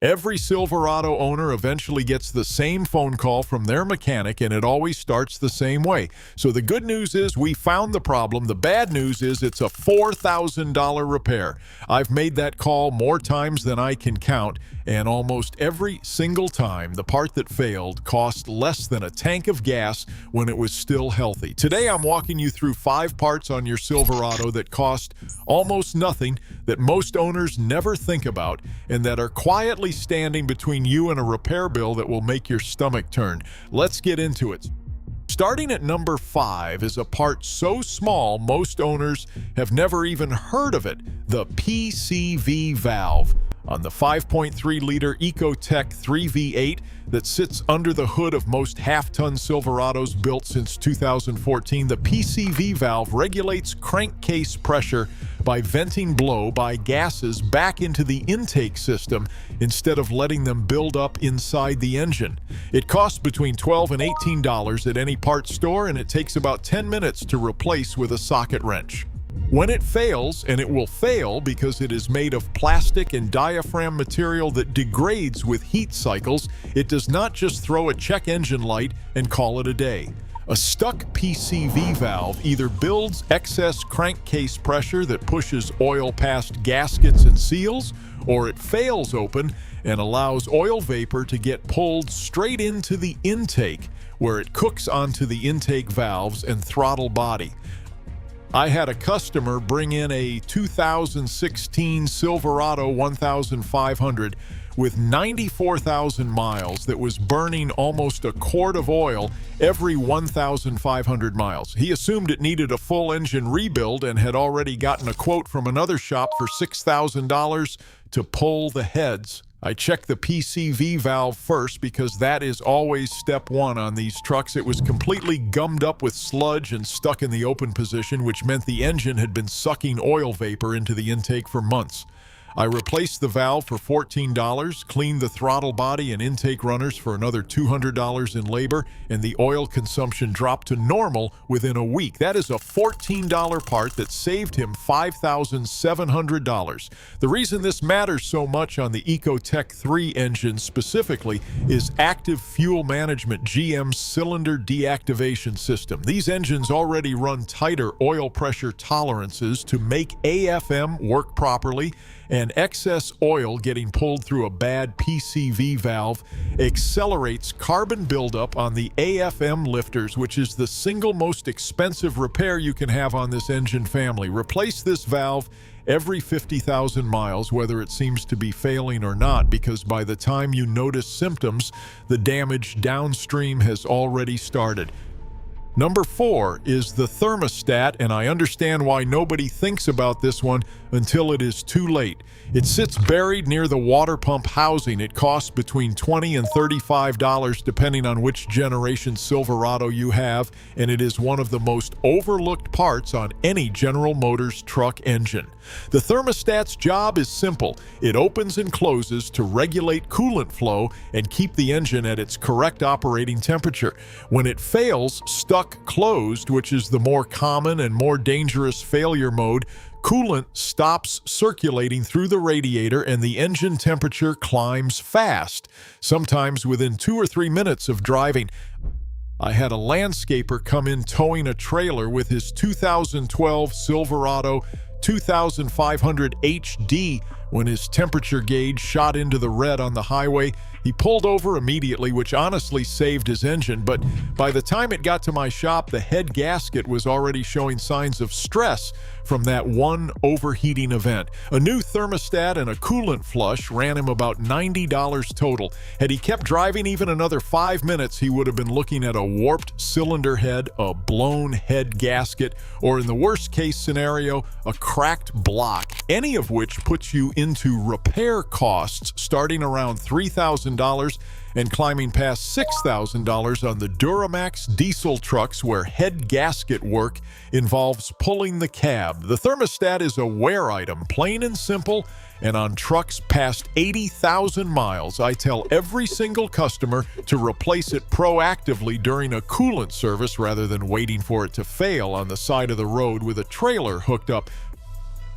Every Silverado owner eventually gets the same phone call from their mechanic, and it always starts the same way. So the good news is we found the problem. The bad news is it's a $4,000 repair. I've made that call more times than I can count, and almost every single time the part that failed cost less than a tank of gas when it was still healthy. Today I'm walking you through 5 parts on your Silverado that cost almost nothing, that most owners never think about, and that are quietly standing between you and a repair bill that will make your stomach turn. Let's get into it. Starting at number 5 is a part so small most owners have never even heard of it: the PCV valve. On the 5.3-liter Ecotec 3V8 that sits under the hood of most half-ton Silverados built since 2014, the PCV valve regulates crankcase pressure by venting blow by gases back into the intake system instead of letting them build up inside the engine. It costs between $12 and $18 at any parts store, and it takes about 10 minutes to replace with a socket wrench. When it fails, and it will fail because it is made of plastic and diaphragm material that degrades with heat cycles, it does not just throw a check engine light and call it a day. A stuck PCV valve either builds excess crankcase pressure that pushes oil past gaskets and seals, or it fails open and allows oil vapor to get pulled straight into the intake, where it cooks onto the intake valves and throttle body. I had a customer bring in a 2016 Silverado 1500 with 94,000 miles that was burning almost a quart of oil every 1,500 miles. He assumed it needed a full engine rebuild and had already gotten a quote from another shop for $6,000 to pull the heads. I checked the PCV valve first because that is always step one on these trucks. It was completely gummed up with sludge and stuck in the open position, which meant the engine had been sucking oil vapor into the intake for months. I replaced the valve for $14, cleaned the throttle body and intake runners for another $200 in labor, and the oil consumption dropped to normal within a week. That is a $14 part that saved him $5,700. The reason this matters so much on the Ecotec 3 engine specifically is active fuel management, GM's cylinder deactivation system. These engines already run tighter oil pressure tolerances to make AFM work properly, and excess oil getting pulled through a bad PCV valve accelerates carbon buildup on the AFM lifters, which is the single most expensive repair you can have on this engine family. Replace this valve every 50,000 miles, whether it seems to be failing or not, because by the time you notice symptoms, the damage downstream has already started. Number 4 is the thermostat, and I understand why nobody thinks about this one until it is too late. It sits buried near the water pump housing. It costs between $20 and $35 depending on which generation Silverado you have, and it is one of the most overlooked parts on any General Motors truck engine. The thermostat's job is simple. It opens and closes to regulate coolant flow and keep the engine at its correct operating temperature. When it fails, stuck closed, which is the more common and more dangerous failure mode, coolant stops circulating through the radiator and the engine temperature climbs fast, sometimes within 2 or 3 minutes of driving. I had a landscaper come in towing a trailer with his 2012 Silverado 2500 HD when his temperature gauge shot into the red on the highway. He pulled over immediately, which honestly saved his engine, but by the time it got to my shop, the head gasket was already showing signs of stress from that one overheating event. A new thermostat and a coolant flush ran him about $90 total. Had he kept driving even another 5 minutes, he would have been looking at a warped cylinder head, a blown head gasket, or in the worst case scenario, a cracked block, any of which puts you into repair costs starting around $3,000 and climbing past $6,000 on the Duramax diesel trucks where head gasket work involves pulling the cab. The thermostat is a wear item, plain and simple, and on trucks past 80,000 miles, I tell every single customer to replace it proactively during a coolant service rather than waiting for it to fail on the side of the road with a trailer hooked up.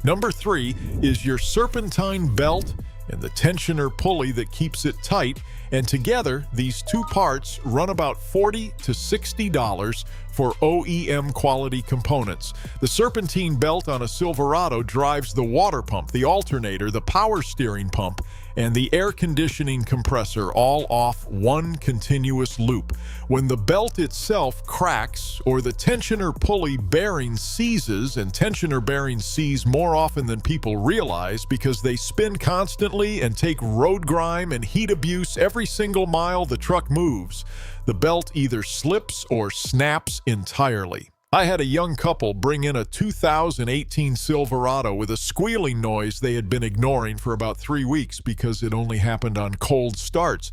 Number 3 is your serpentine belt and the tensioner pulley that keeps it tight, and together these two parts run about $40 to $60 for OEM quality components. The serpentine belt on a Silverado drives the water pump, the alternator, the power steering pump, and the air conditioning compressor, all off one continuous loop. When the belt itself cracks or the tensioner pulley bearing seizes, and tensioner bearings seize more often than people realize because they spin constantly and take road grime and heat abuse every single mile the truck moves, the belt either slips or snaps entirely. I had a young couple bring in a 2018 Silverado with a squealing noise they had been ignoring for about 3 weeks because it only happened on cold starts.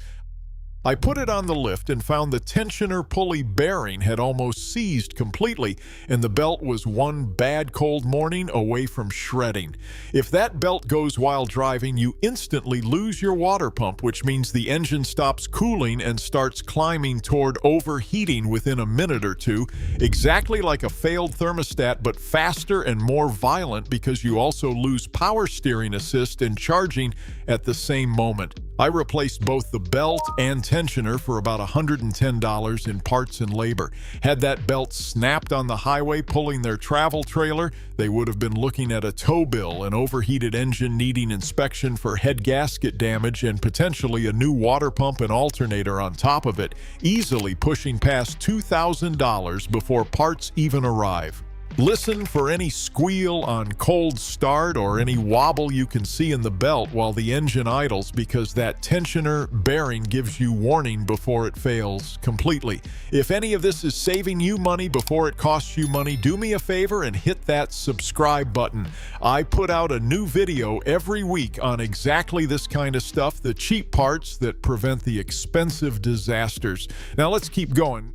I put it on the lift and found the tensioner pulley bearing had almost seized completely, and the belt was one bad cold morning away from shredding. If that belt goes while driving, you instantly lose your water pump, which means the engine stops cooling and starts climbing toward overheating within a minute or two, exactly like a failed thermostat, but faster and more violent because you also lose power steering assist and charging at the same moment. I replaced both the belt and tensioner for about $110 in parts and labor. Had that belt snapped on the highway pulling their travel trailer, they would have been looking at a tow bill, an overheated engine needing inspection for head gasket damage, and potentially a new water pump and alternator on top of it, easily pushing past $2,000 before parts even arrive. Listen for any squeal on cold start or any wobble you can see in the belt while the engine idles, because that tensioner bearing gives you warning before it fails completely. If any of this is saving you money before it costs you money, do me a favor and hit that subscribe button. I put out a new video every week on exactly this kind of stuff, the cheap parts that prevent the expensive disasters. Now let's keep going.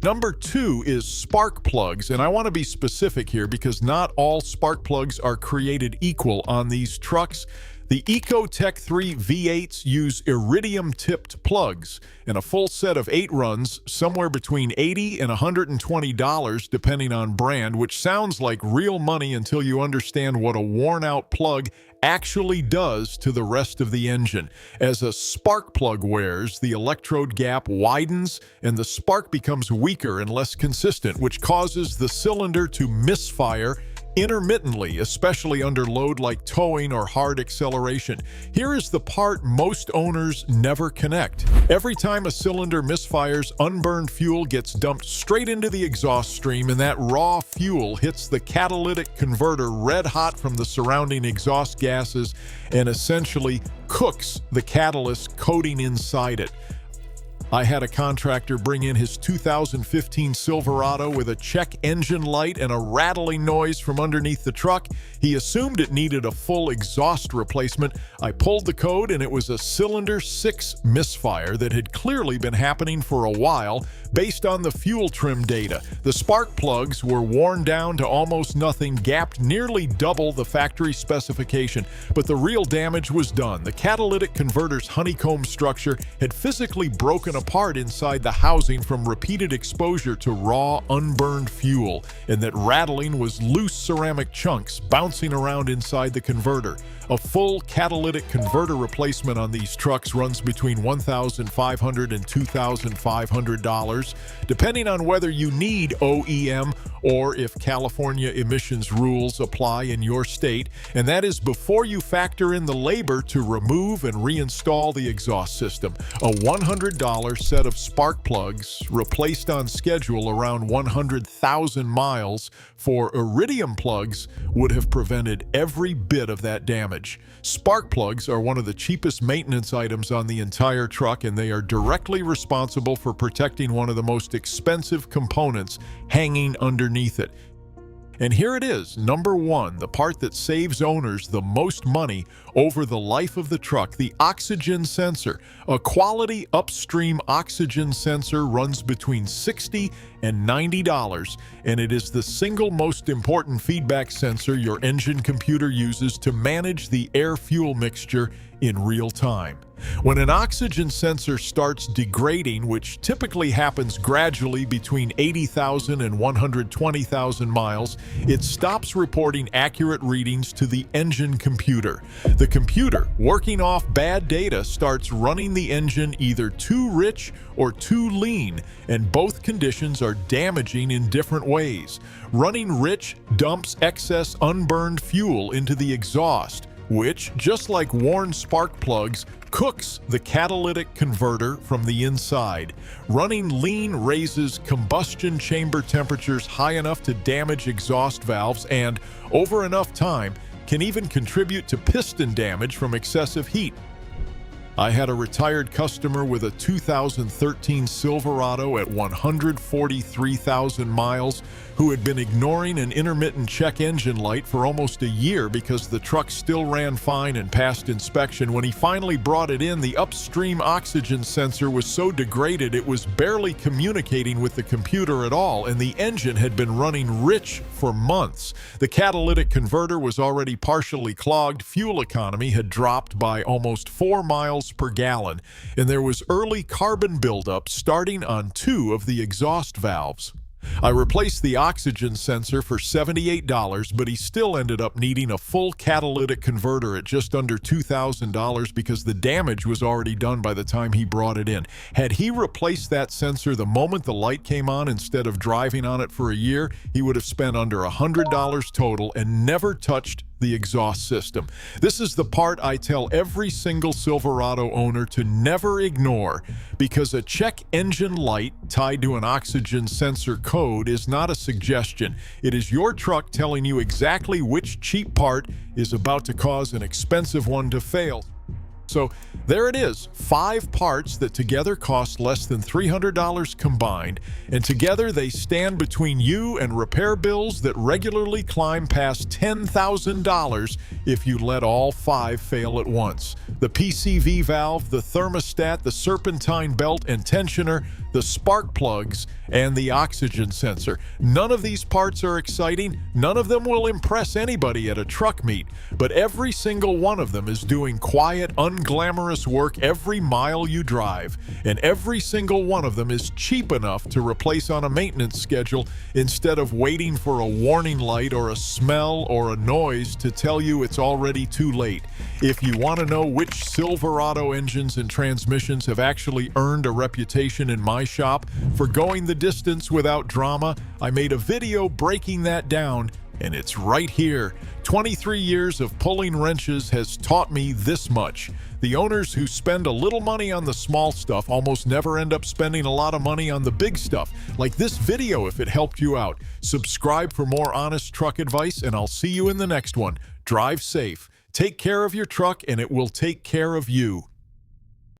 Number 2 is spark plugs, and I want to be specific here because not all spark plugs are created equal on these trucks. The Ecotech 3 V8s use iridium-tipped plugs, and a full set of 8 runs somewhere between $80 and $120 depending on brand, which sounds like real money until you understand what a worn-out plug actually does to the rest of the engine. As a spark plug wears, the electrode gap widens and the spark becomes weaker and less consistent, which causes the cylinder to misfire intermittently, especially under load like towing or hard acceleration. Here is the part most owners never connect. Every time a cylinder misfires, unburned fuel gets dumped straight into the exhaust stream, and that raw fuel hits the catalytic converter red hot from the surrounding exhaust gases and essentially cooks the catalyst coating inside it. I had a contractor bring in his 2015 Silverado with a check engine light and a rattling noise from underneath the truck. He assumed it needed a full exhaust replacement. I pulled the code and it was a cylinder 6 misfire that had clearly been happening for a while based on the fuel trim data. The spark plugs were worn down to almost nothing, gapped nearly double the factory specification, but the real damage was done. The catalytic converter's honeycomb structure had physically broken apart inside the housing from repeated exposure to raw, unburned fuel, and that rattling was loose ceramic chunks bouncing around inside the converter. A full catalytic converter replacement on these trucks runs between $1,500 and $2,500, depending on whether you need OEM or if California emissions rules apply in your state, and that is before you factor in the labor to remove and reinstall the exhaust system. A $100 set of spark plugs replaced on schedule around 100,000 miles for iridium plugs would have prevented every bit of that damage. Spark plugs are one of the cheapest maintenance items on the entire truck, and they are directly responsible for protecting one of the most expensive components hanging underneath it. And here it is, number 1, the part that saves owners the most money over the life of the truck, the oxygen sensor. A quality upstream oxygen sensor runs between $60 and $90, and it is the single most important feedback sensor your engine computer uses to manage the air-fuel mixture in real time. When an oxygen sensor starts degrading, which typically happens gradually between 80,000 and 120,000 miles, it stops reporting accurate readings to the engine computer. The computer, working off bad data, starts running the engine either too rich or too lean, and both conditions are damaging in different ways. Running rich dumps excess unburned fuel into the exhaust, which, just like worn spark plugs, cooks the catalytic converter from the inside. Running lean raises combustion chamber temperatures high enough to damage exhaust valves and, over enough time, can even contribute to piston damage from excessive heat. I had a retired customer with a 2013 Silverado at 143,000 miles who had been ignoring an intermittent check engine light for almost a year because the truck still ran fine and passed inspection. When he finally brought it in, the upstream oxygen sensor was so degraded it was barely communicating with the computer at all, and the engine had been running rich for months. The catalytic converter was already partially clogged, fuel economy had dropped by almost 4 miles per gallon, and there was early carbon buildup starting on 2 of the exhaust valves. I replaced the oxygen sensor for $78, but he still ended up needing a full catalytic converter at just under $2,000 because the damage was already done by the time he brought it in. Had he replaced that sensor the moment the light came on instead of driving on it for a year, he would have spent under $100 total and never touched the exhaust system. This is the part I tell every single Silverado owner to never ignore, because a check engine light tied to an oxygen sensor code is not a suggestion. It is your truck telling you exactly which cheap part is about to cause an expensive one to fail. So there it is, 5 parts that together cost less than $300 combined, and together they stand between you and repair bills that regularly climb past $10,000 if you let all 5 fail at once. The PCV valve, the thermostat, the serpentine belt and tensioner, the spark plugs, and the oxygen sensor. None of these parts are exciting, none of them will impress anybody at a truck meet, but every single one of them is doing quiet, unglamorous work every mile you drive, and every single one of them is cheap enough to replace on a maintenance schedule instead of waiting for a warning light or a smell or a noise to tell you it's already too late. If you want to know which Silverado engines and transmissions have actually earned a reputation in my shop for going the distance without drama, I made a video breaking that down, and it's right here. 23 years of pulling wrenches has taught me this much. The owners who spend a little money on the small stuff almost never end up spending a lot of money on the big stuff, like this video if it helped you out. Subscribe for more honest truck advice, and I'll see you in the next one. Drive safe. Take care of your truck, and it will take care of you.